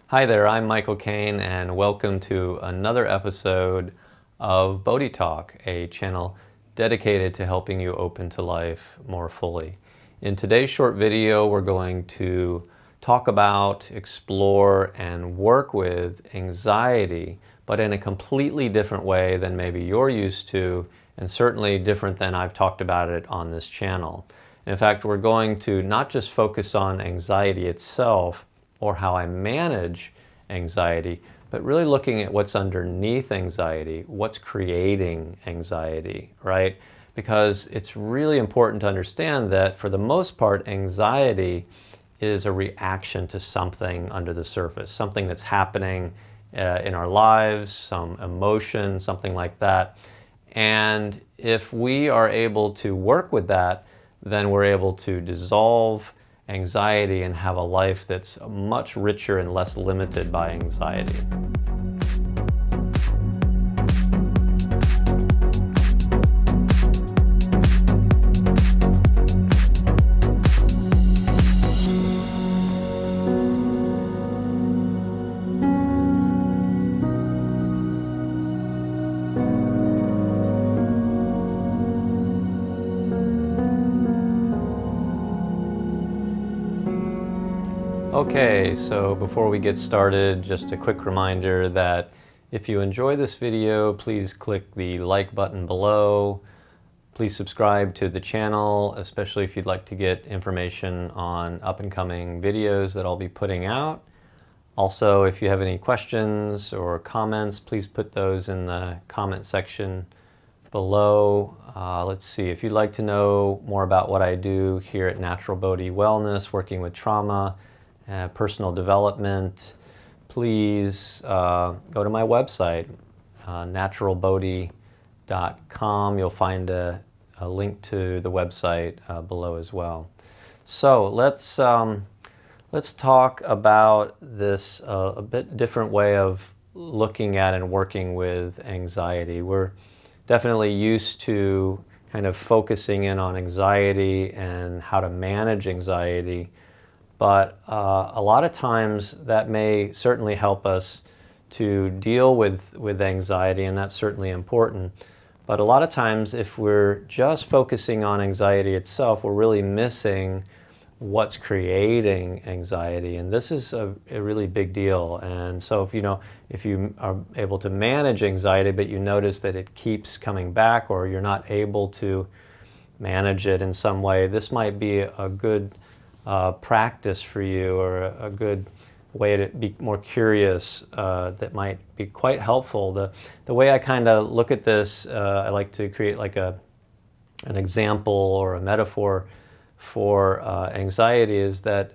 Hi there, I'm Michael Kane, and welcome to another episode of Bodhi Talk, a channel dedicated to helping you open to life more fully. In today's short video, we're going to talk about, explore, and work with anxiety, but in a completely different way than maybe you're used to, and certainly different than I've talked about it on this channel. In fact, we're going to not just focus on anxiety itself, or how I manage anxiety, but really looking at what's underneath anxiety, what's creating anxiety, right? Because it's really important to understand that for the most part, anxiety is a reaction to something under the surface, something that's happening in our lives, some emotion, something like that. And if we are able to work with that, then we're able to dissolve anxiety and have a life that's much richer and less limited by anxiety. Okay, so before we get started, just a quick reminder that if you enjoy this video, please click the like button below. Please subscribe to the channel, especially if you'd like to get information on up-and-coming videos that I'll be putting out. Also, if you have any questions or comments, please put those in the comment section below. Let's see, if you'd like to know more about what I do here at Natural Bodhi Wellness, working with trauma, personal development, please go to my website, naturalbodhi.com. You'll find a link to the website below as well. So let's talk about this a bit different way of looking at and working with anxiety. We're definitely used to kind of focusing in on anxiety and how to manage anxiety. But a lot of times that may certainly help us to deal with anxiety, and that's certainly important. But a lot of times if we're just focusing on anxiety itself, we're really missing what's creating anxiety, and this is a really big deal. And so if you are able to manage anxiety, but you notice that it keeps coming back, or you're not able to manage it in some way, this might be a good practice for you, or a good way to be more curious that might be quite helpful. The way I kind of look at this, I like to create like an example or a metaphor for anxiety, is that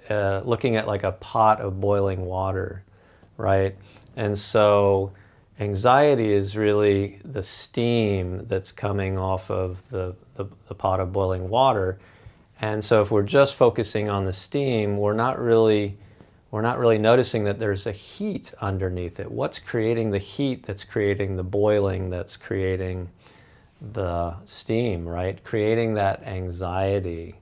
looking at like a pot of boiling water, right? And so anxiety is really the steam that's coming off of the pot of boiling water. And so if we're just focusing on the steam, we're not really noticing that there's a heat underneath it. What's creating the heat that's creating the boiling, that's creating the steam, right? Creating that anxiety.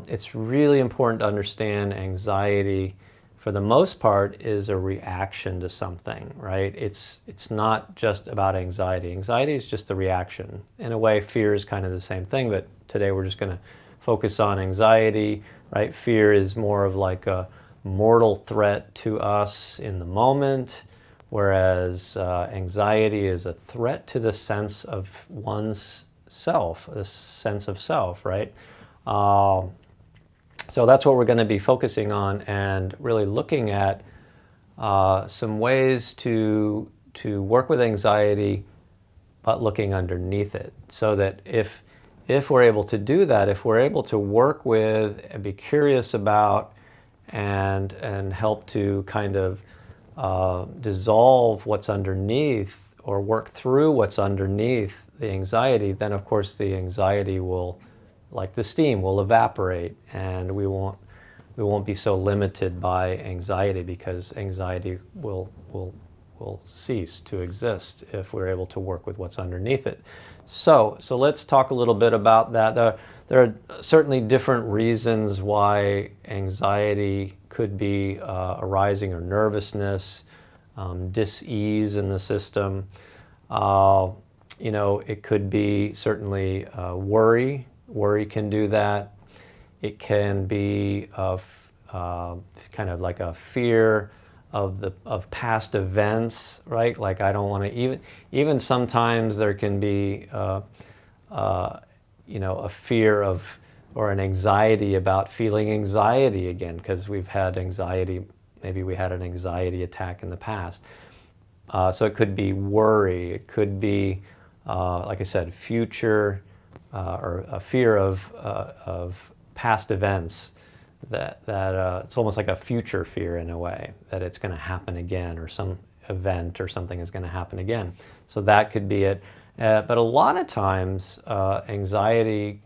It's really important to understand anxiety, for the most part, is a reaction to something, right? It's not just about anxiety. Anxiety is just a reaction. In a way, fear is kind of the same thing, but today we're just going to focus on anxiety, right? Fear is more of like a mortal threat to us in the moment, whereas anxiety is a threat to the sense of one's self, the sense of self, right? So that's what we're going to be focusing on, and really looking at some ways to work with anxiety, but looking underneath it, so that if we're able to do that, if we're able to work with and be curious about and help to kind of dissolve what's underneath, or work through what's underneath the anxiety, then of course the anxiety will, like the steam, will evaporate, and we won't be so limited by anxiety, because anxiety will cease to exist if we're able to work with what's underneath it. So let's talk a little bit about that. there are certainly different reasons why anxiety could be arising, or nervousness, dis-ease in the system. It could be certainly worry. Worry can do that. It can be kind of like a fear of past events, right? Like I don't want to even sometimes there can be a fear of, or an anxiety about feeling anxiety again because we've had anxiety. Maybe we had an anxiety attack in the past. So it could be worry. It could be, like I said, future or a fear of past events. That it's almost like a future fear in a way, that it's going to happen again, or some event or something is going to happen again. So that could be it. But a lot of times, anxiety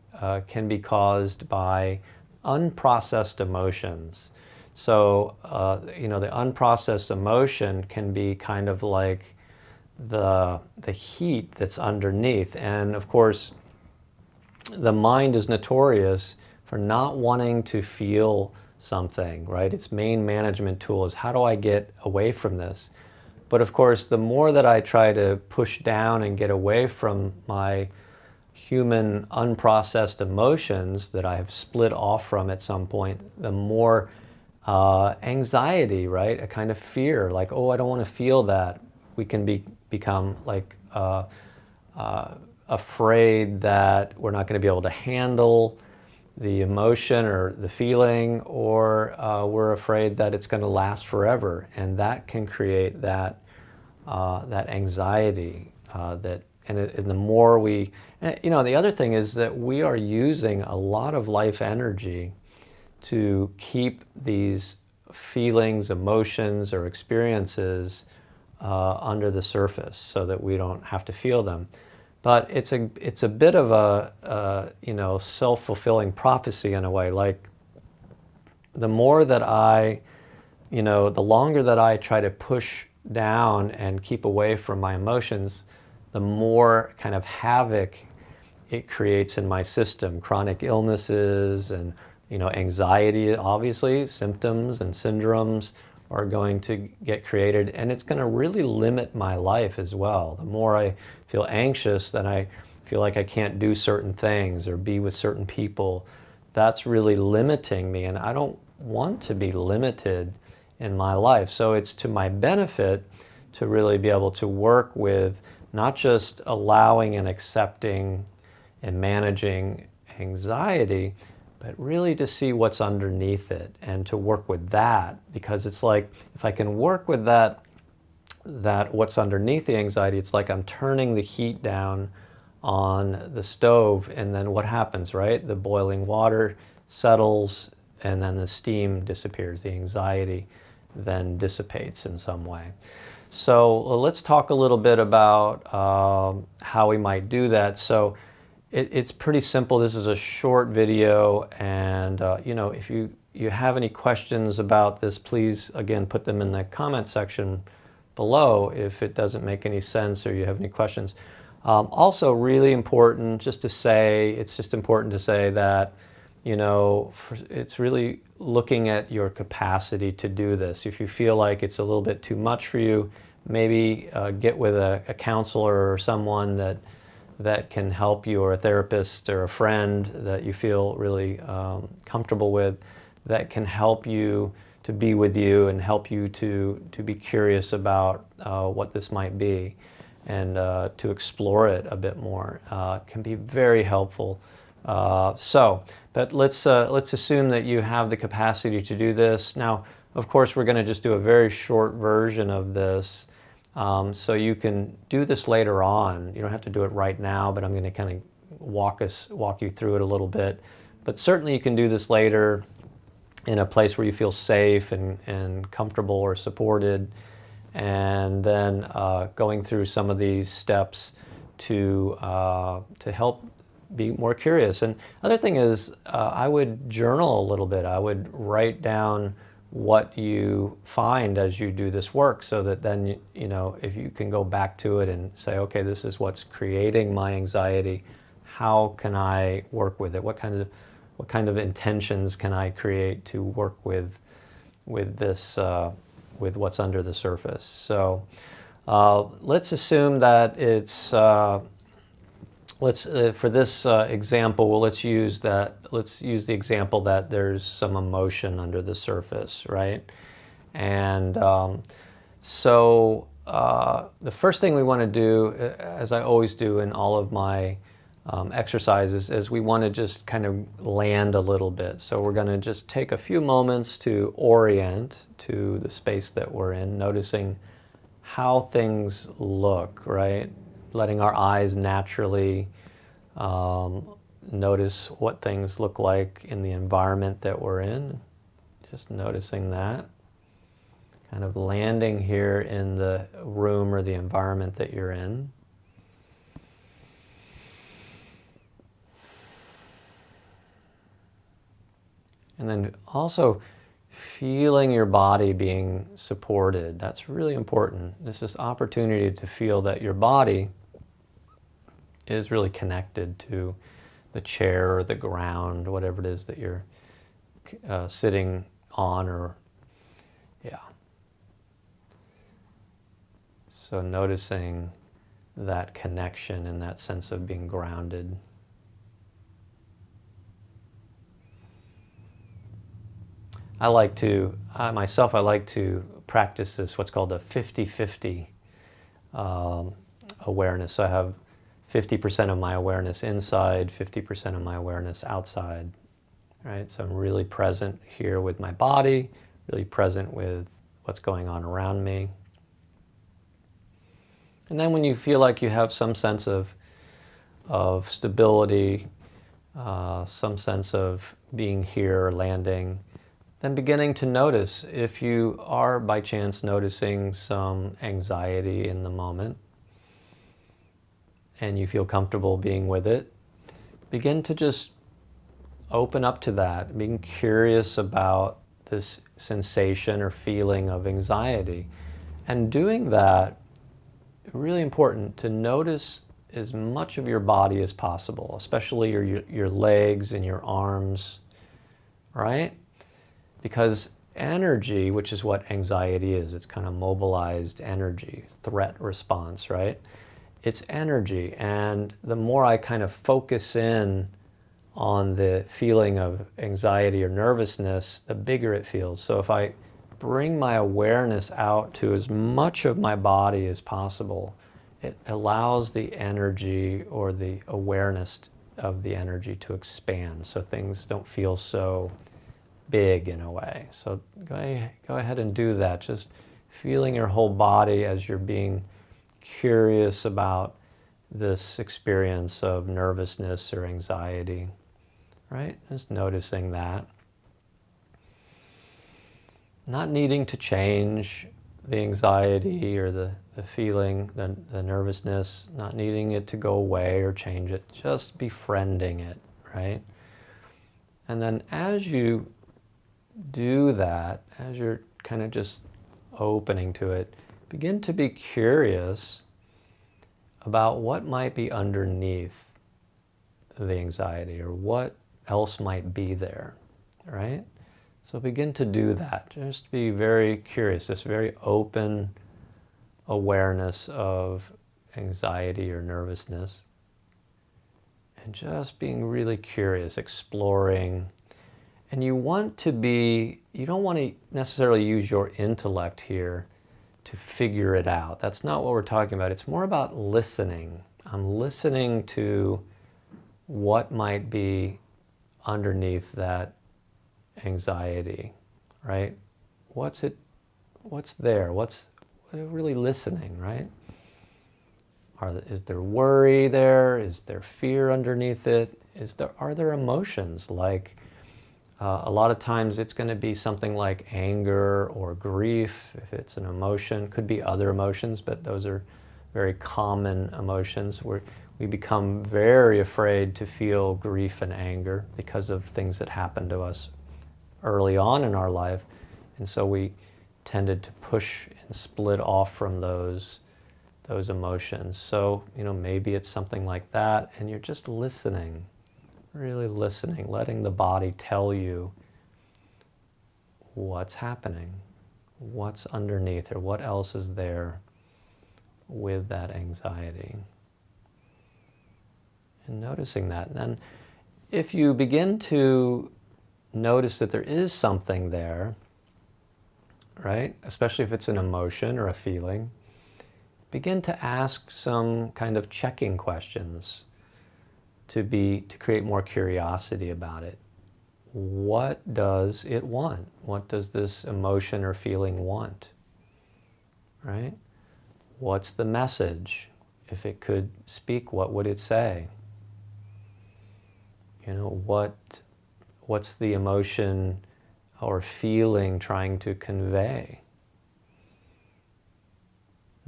can be caused by unprocessed emotions. So, the unprocessed emotion can be kind of like the heat that's underneath. And of course, the mind is notorious for not wanting to feel something, right? Its main management tool is, how do I get away from this? But of course, the more that I try to push down and get away from my human unprocessed emotions that I have split off from at some point, the more anxiety, right? A kind of fear, like, oh, I don't want to feel that. We can become like afraid that we're not going to be able to handle the emotion or the feeling, or we're afraid that it's going to last forever, and that can create that anxiety. And the more we, the other thing is that we are using a lot of life energy to keep these feelings, emotions, or experiences under the surface, so that we don't have to feel them. But it's a bit of a self-fulfilling prophecy in a way. Like the more that the longer that I try to push down and keep away from my emotions, the more kind of havoc it creates in my system. Chronic illnesses and anxiety, obviously, symptoms and syndromes are going to get created, and it's going to really limit my life as well. The more I feel anxious, then I feel like I can't do certain things or be with certain people. That's really limiting me, and I don't want to be limited in my life. So it's to my benefit to really be able to work with not just allowing and accepting and managing anxiety, but really to see what's underneath it and to work with that. Because it's like, if I can work with that what's underneath the anxiety, it's like I'm turning the heat down on the stove, and then what happens, right? The boiling water settles, and then the steam disappears. The anxiety then dissipates in some way. So let's talk a little bit about how we might do that. So it's pretty simple. This is a short video, and if you have any questions about this, please again put them in the comment section below if it doesn't make any sense or you have any questions. Also, really important just to say, it's just important to say that it's really looking at your capacity to do this. If you feel like it's a little bit too much for you, maybe get with a counselor or someone that can help you, or a therapist or a friend that you feel really comfortable with, that can help you, to be with you and help you to be curious about what this might be, and to explore it a bit more. Can be very helpful. But let's assume that you have the capacity to do this. Now, of course, we're going to just do a very short version of this. So you can do this later on. You don't have to do it right now, but I'm going to kind of walk you through it a little bit. But certainly you can do this later in a place where you feel safe and comfortable or supported, and then going through some of these steps to help be more curious. And other thing is, I would journal a little bit. I would write down what you find as you do this work, so that then if you can go back to it and say, okay, this is what's creating my anxiety, how can I work with it? What kind of intentions can I create to work with this with what's under the surface? So let's assume that it's for this example, well, let's use the example that there's some emotion under the surface, right? And so the first thing we want to do, as I always do in all of my exercises, is we want to just kind of land a little bit. So we're going to just take a few moments to orient to the space that we're in, noticing how things look, right? Letting our eyes naturally notice what things look like in the environment that we're in. Just noticing that. Kind of landing here in the room or the environment that you're in. And then also feeling your body being supported. That's really important. This is opportunity to feel that your body is really connected to the chair or the ground, whatever it is that you're sitting on, or yeah. So noticing that connection and that sense of being grounded. I like to practice this, what's called a 50-50 awareness. So I have 50% of my awareness inside, 50% of my awareness outside, right? So I'm really present here with my body, really present with what's going on around me. And then when you feel like you have some sense of stability, some sense of being here or landing, then beginning to notice if you are by chance noticing some anxiety in the moment and you feel comfortable being with it, begin to just open up to that, being curious about this sensation or feeling of anxiety. And doing that, really important to notice as much of your body as possible, especially your legs and your arms, right? Because energy, which is what anxiety is, it's kind of mobilized energy, threat response, right? It's energy, and the more I kind of focus in on the feeling of anxiety or nervousness, the bigger it feels. So if I bring my awareness out to as much of my body as possible, it allows the energy or the awareness of the energy to expand, so things don't feel so big in a way. So go ahead and do that, just feeling your whole body as you're being curious about this experience of nervousness or anxiety, right? Just noticing that. Not needing to change the anxiety or the feeling, the nervousness, not needing it to go away or change it, just befriending it, right? And then as you do that, as you're kind of just opening to it, begin to be curious about what might be underneath the anxiety or what else might be there, right? So begin to do that. Just be very curious, this very open awareness of anxiety or nervousness. And just being really curious, exploring. And you don't want to necessarily use your intellect here to figure it out. That's not what we're talking about. It's more about listening. I'm listening to what might be underneath that anxiety, right? What's there? What's really listening, right? Is there worry there? Is there fear underneath it? Are there emotions like a lot of times it's going to be something like anger or grief, if it's an emotion. Could be other emotions, but those are very common emotions where we become very afraid to feel grief and anger because of things that happened to us early on in our life. And so we tended to push and split off from those those emotions. So, maybe it's something like that, and you're just listening, really listening, letting the body tell you what's happening, what's underneath, or what else is there with that anxiety. And noticing that. And then if you begin to notice that there is something there, right, especially if it's an emotion or a feeling, begin to ask some kind of checking questions to create more curiosity about it. What does it want? What does this emotion or feeling want? Right? What's the message? If it could speak, what would it say? What's the emotion or feeling trying to convey?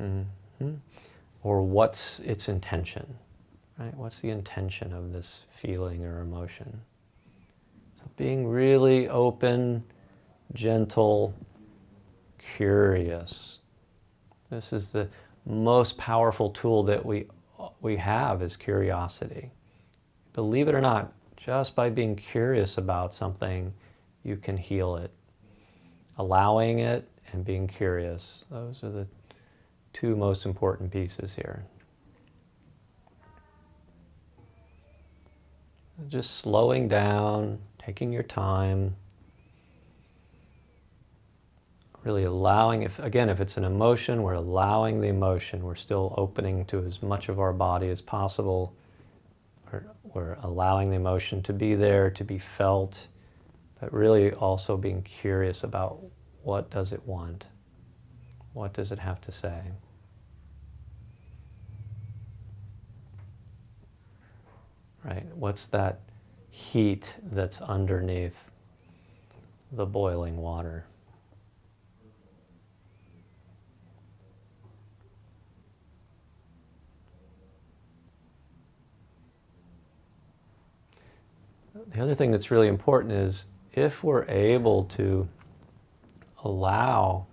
Mm-hmm. Or what's its intention? Right? What's the intention of this feeling or emotion? So being really open, gentle, curious. This is the most powerful tool that we have, is curiosity. Believe it or not, just by being curious about something, you can heal it. Allowing it and being curious. Those are the two most important pieces here. Just slowing down, taking your time, really allowing, if it's an emotion, we're allowing the emotion. We're still opening to as much of our body as possible. We're allowing the emotion to be there, to be felt, but really also being curious about what does it want? What does it have to say? Right? What's that heat that's underneath the boiling water? The other thing that's really important is, if we're able to allow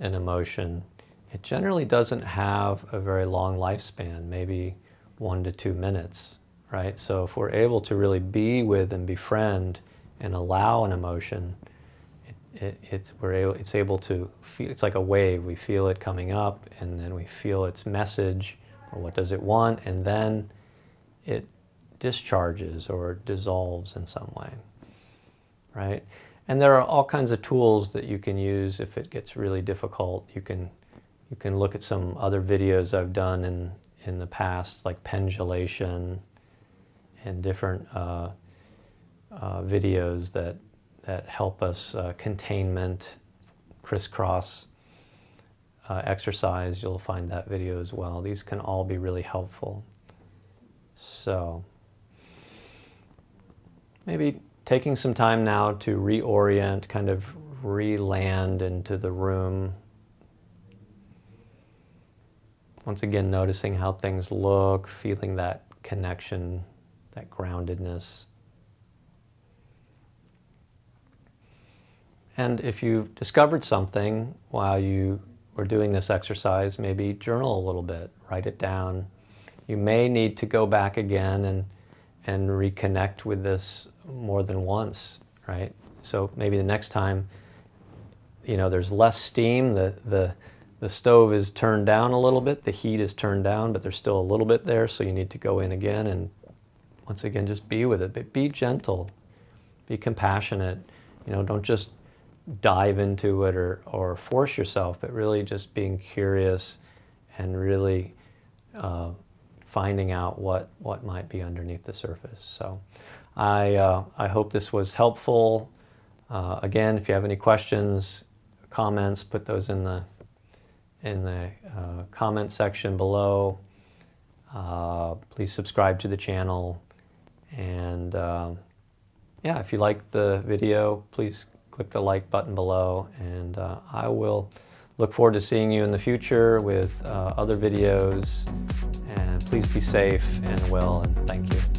an emotion, it generally doesn't have a very long lifespan, maybe 1 to 2 minutes, right? So if we're able to really be with and befriend and allow an emotion, it's able to feel, it's like a wave. We feel it coming up, and then we feel its message, or what does it want, and then it discharges or dissolves in some way, right? And there are all kinds of tools that you can use if it gets really difficult. You can look at some other videos I've done in the past, like pendulation and different videos that help us, containment, crisscross exercise. You'll find that video as well. These can all be really helpful. So maybe taking some time now to reorient, kind of re-land into the room. Once again, noticing how things look, feeling that connection, that groundedness. And if you've discovered something while you were doing this exercise, maybe journal a little bit, write it down. You may need to go back again and reconnect with this more than once, right? So maybe the next time, there's less steam, the stove is turned down a little bit, the heat is turned down, but there's still a little bit there, so you need to go in again and once again just be with it. But be gentle, be compassionate. Don't just dive into it or force yourself, but really just being curious and really finding out what might be underneath the surface. So I hope this was helpful. Again, if you have any questions, comments, put those in the comment section below. Please subscribe to the channel, and yeah, if you like the video, please click the like button below, and I will look forward to seeing you in the future with other videos. And please be safe and well, and thank you.